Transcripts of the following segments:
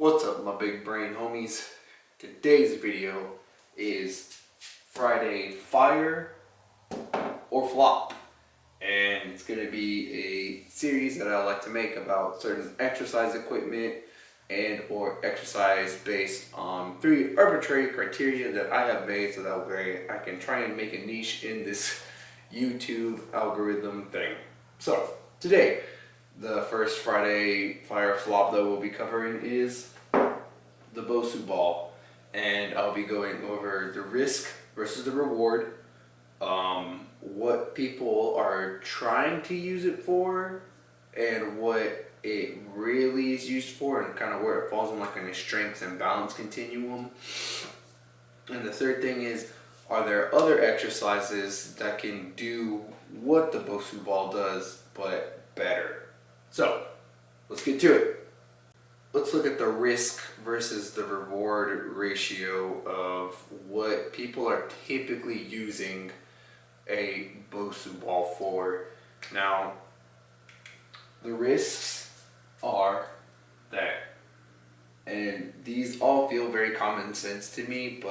What's up, my big brain homies? Today's video is Friday Fire or Flop, and it's going to be a series that I like to make about certain exercise equipment and or exercise based on 3 arbitrary criteria that I have made so that way I can try and make a niche in this YouTube algorithm thing. So today, the first Friday Fire Flop that we'll be covering is the Bosu Ball, and I'll be going over the risk versus the reward, what people are trying to use it for, and what it really is used for, and kind of where it falls in like in a strength and balance continuum. And the third thing is, are there other exercises that can do what the Bosu Ball does but better? So let's get to it. Let's look at the risk versus the reward ratio of what people are typically using a Bosu Ball for. Now, the risks are that, and these all feel very common sense to me,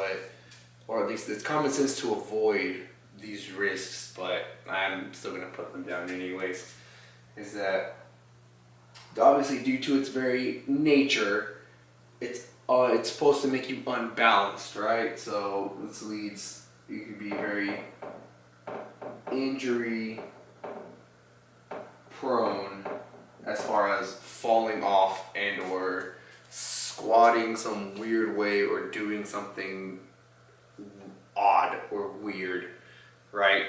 or at least it's common sense to avoid these risks, but I'm still going to put them down anyways, is that obviously due to its very nature, it's supposed to make you unbalanced, right? So this leads, you could be very injury prone as far as falling off and or squatting some weird way or doing something odd or weird, right?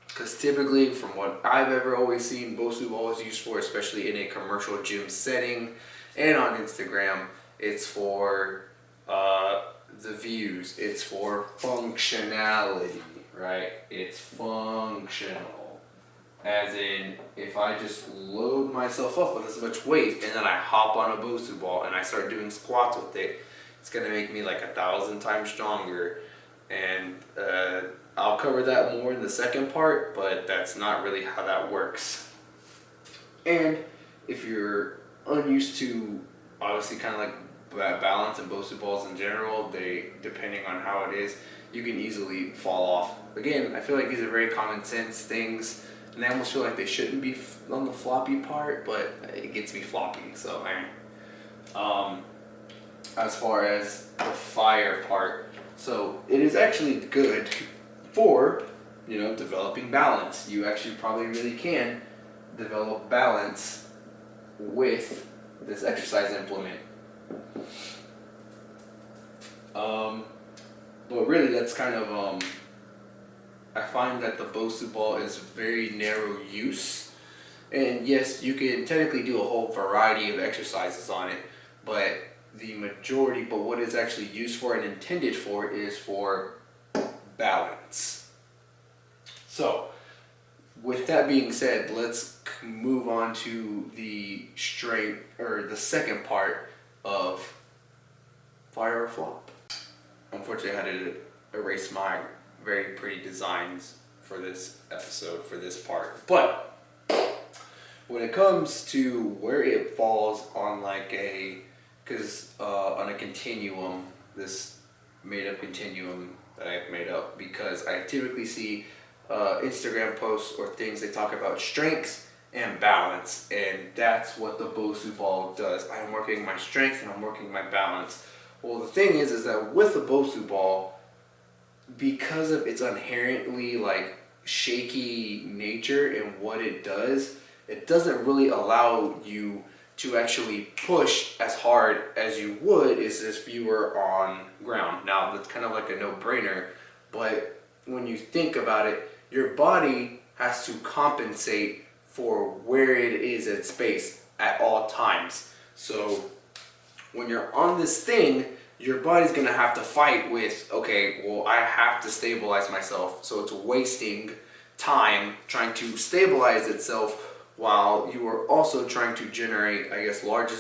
Because typically, from what I've ever always seen, Bosu Ball is used for, especially in a commercial gym setting and on Instagram, it's for the views, it's for functionality, right? It's functional. As in, if I just load myself up with as much weight and then I hop on a Bosu Ball and I start doing squats with it, it's going to make me like 1,000 times stronger. And I'll cover that more in the second part, but that's not really how that works. And if you're unused to, obviously, kind of like balance and Bosu Balls in general, depending on how it is, you can easily fall off. Again, I feel like these are very common sense things, and I almost feel like they shouldn't be on the floppy part, but it gets me floppy. So, as far as the fire part, so it is actually good for, developing balance. You actually probably really can develop balance with this exercise implement. But really that's kind of, I find that the Bosu Ball is very narrow use. And yes, you can technically do a whole variety of exercises on it, but what it's actually used for and intended for is for balance. So, with that being said, let's move on to the strength, or the second part of Fire or Flop. Unfortunately, I had to erase my very pretty designs for this episode, for this part. But when it comes to where it falls on on a continuum, this made up continuum that I've made up, because I typically see Instagram posts or things, they talk about strengths and balance, and that's what the Bosu Ball does. I'm working my strength and I'm working my balance. Well, the thing is that with the Bosu Ball, because of its inherently shaky nature and what it doesn't really allow you to actually push as hard as you would as if you were on ground. Now, that's kind of like a no-brainer, but when you think about it, your body has to compensate for where it is at space at all times. So when you're on this thing, your body's gonna have to fight with, okay, well, I have to stabilize myself, so it's wasting time trying to stabilize itself while you are also trying to generate, large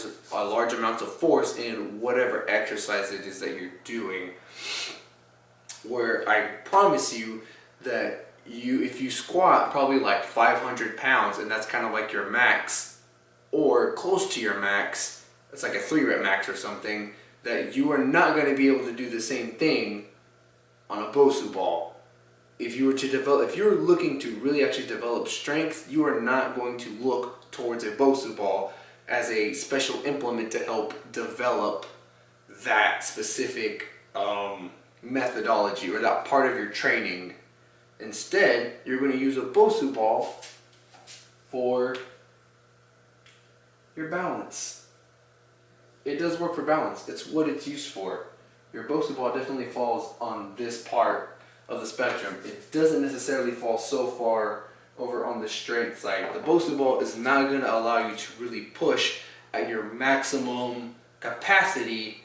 amounts of force in whatever exercise it is that you're doing. Where I promise you that if you squat probably like 500 pounds, and that's kind of like your max, or close to your max, it's like a 3 rep max or something, that you are not going to be able to do the same thing on a Bosu ball. If you're looking to really actually develop strength, you are not going to look towards a Bosu ball as a special implement to help develop that specific methodology or that part of your training. Instead, you're going to use a Bosu ball for your balance. It does work for balance. It's what it's used for. Your Bosu ball definitely falls on this part of the spectrum. It doesn't necessarily fall so far over on the strength side. The Bosu ball is not going to allow you to really push at your maximum capacity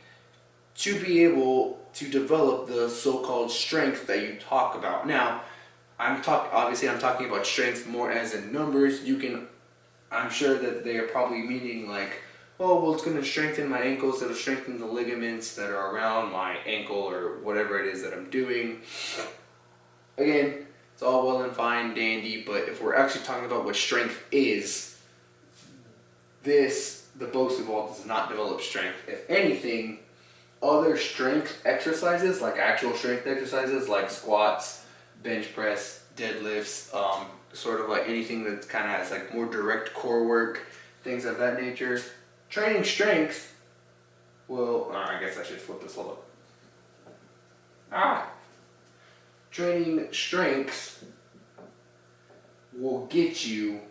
to be able to develop the so-called strength that you talk about. Now, I'm talking about strength more as in numbers. I'm sure that they are probably meaning like, oh, well, it's going to strengthen my ankles, it'll strengthen the ligaments that are around my ankle or whatever it is that I'm doing. Again, it's all well and fine, dandy, but if we're actually talking about what strength is, the Bosu ball does not develop strength. If anything, other strength exercises, like actual strength exercises, like squats, bench press, deadlifts, sort of like anything that kind of has like more direct core work, things of that nature. Training strength will, I guess I should flip this all up. Training strength will get you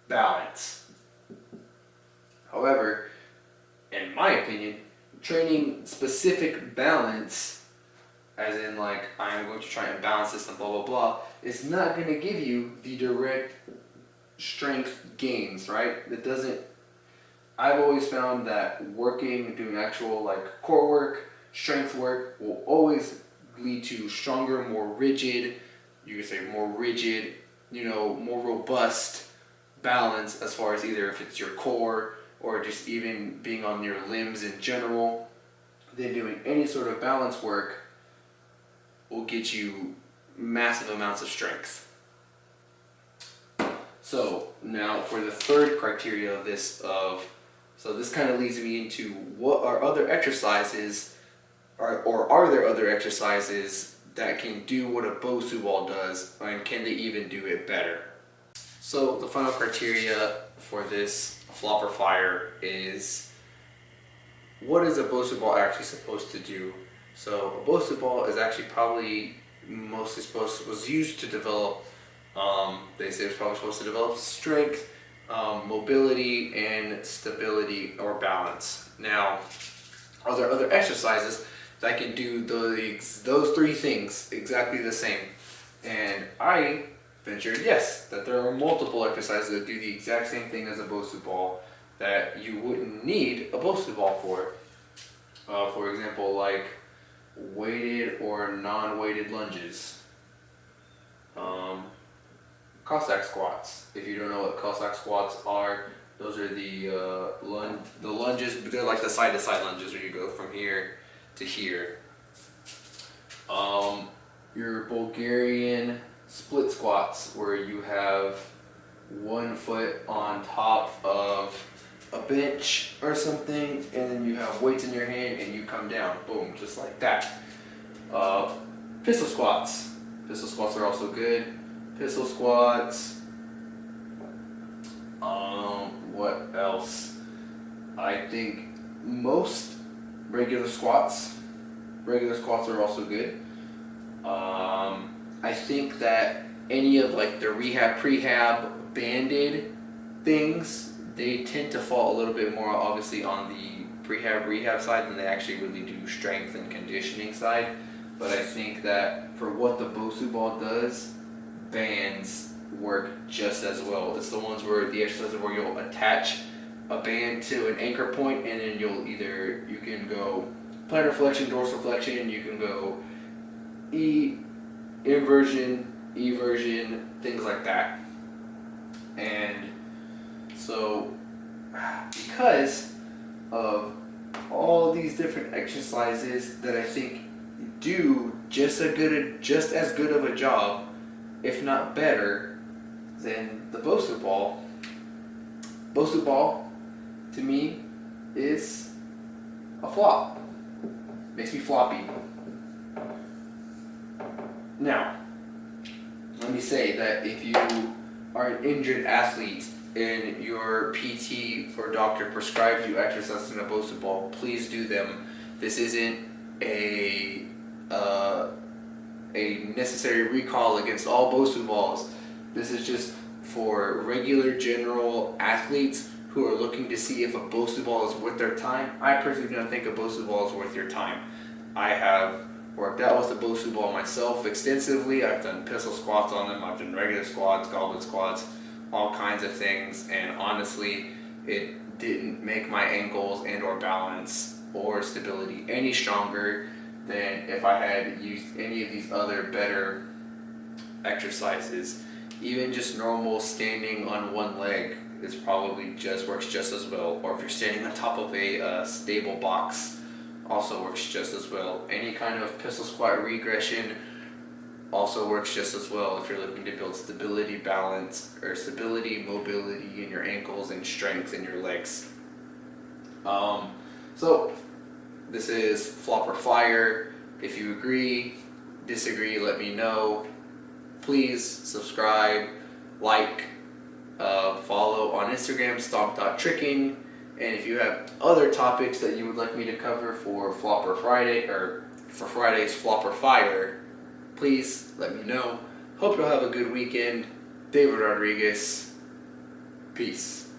balance. However, in my opinion, training specific balance, as in like I'm going to try and balance this and blah blah blah, is not going to give you the direct strength gains, right? I've always found that doing actual like core work, strength work will always lead to stronger, more rigid, you could say more rigid, more robust balance as far as either if it's your core or just even being on your limbs in general. Then doing any sort of balance work will get you massive amounts of strength. So now for the third criteria of this, so this kind of leads me into what are other exercises, or are there other exercises that can do what a Bosu ball does, and can they even do it better? So the final criteria for this flop or fire is, what is a Bosu ball actually supposed to do? So a Bosu ball is actually probably was used to develop, they say it's probably supposed to develop strength, mobility, and stability or balance. Now, are there other exercises that can do those three things exactly the same? And I ventured, yes, that there are multiple exercises that do the exact same thing as a Bosu ball that you wouldn't need a Bosu ball for. For example, like weighted or non-weighted lunges. Cossack squats. If you don't know what Cossack squats are, those are the lunges, but they're like the side-to-side lunges where you go from here to here. Your Bulgarian split squats, where you have one foot on top of a bench or something, and then you have weights in your hand and you come down, boom, just like that. Pistol squats. Pistol squats are also good. Pistol squats. What else? I think most regular squats. Regular squats are also good. I think that any of like the prehab banded things, they tend to fall a little bit more obviously on the rehab side than they actually really do strength and conditioning side. But I think that for what the Bosu ball does, bands work just as well. It's the ones where the exercises where you'll attach a band to an anchor point, and then you can go plantar flexion, dorsal flexion, you can go inversion, eversion, things like that. And so because of all these different exercises that I think do just as good of a job, if not better, than the Bosu ball. Bosu ball, to me, is a flop. Makes me floppy. Now, let me say that if you are an injured athlete and your PT or doctor prescribes you exercises in a Bosu Ball, please do them. This isn't a necessary recall against all Bosu Balls. This is just for regular general athletes who are looking to see if a Bosu Ball is worth their time. I personally don't think a Bosu Ball is worth your time. I have worked out with a Bosu Ball myself extensively. I've done pistol squats on them. I've done regular squats, goblet squats, all kinds of things. And honestly, it didn't make my ankles and or balance or stability any stronger than if I had used any of these other better exercises. Even just normal standing on one leg is probably works just as well. Or if you're standing on top of a stable box, also works just as well. Any kind of pistol squat regression also works just as well if you're looking to build stability, balance, or stability, mobility in your ankles and strength in your legs. So this is flop or fire. If you agree, disagree, let me know. Please subscribe, like, follow on Instagram, stomp.tricking. And if you have other topics that you would like me to cover for Flop or Friday, or for Friday's Flop or Fire, please let me know. Hope you'll have a good weekend. David Rodriguez. Peace.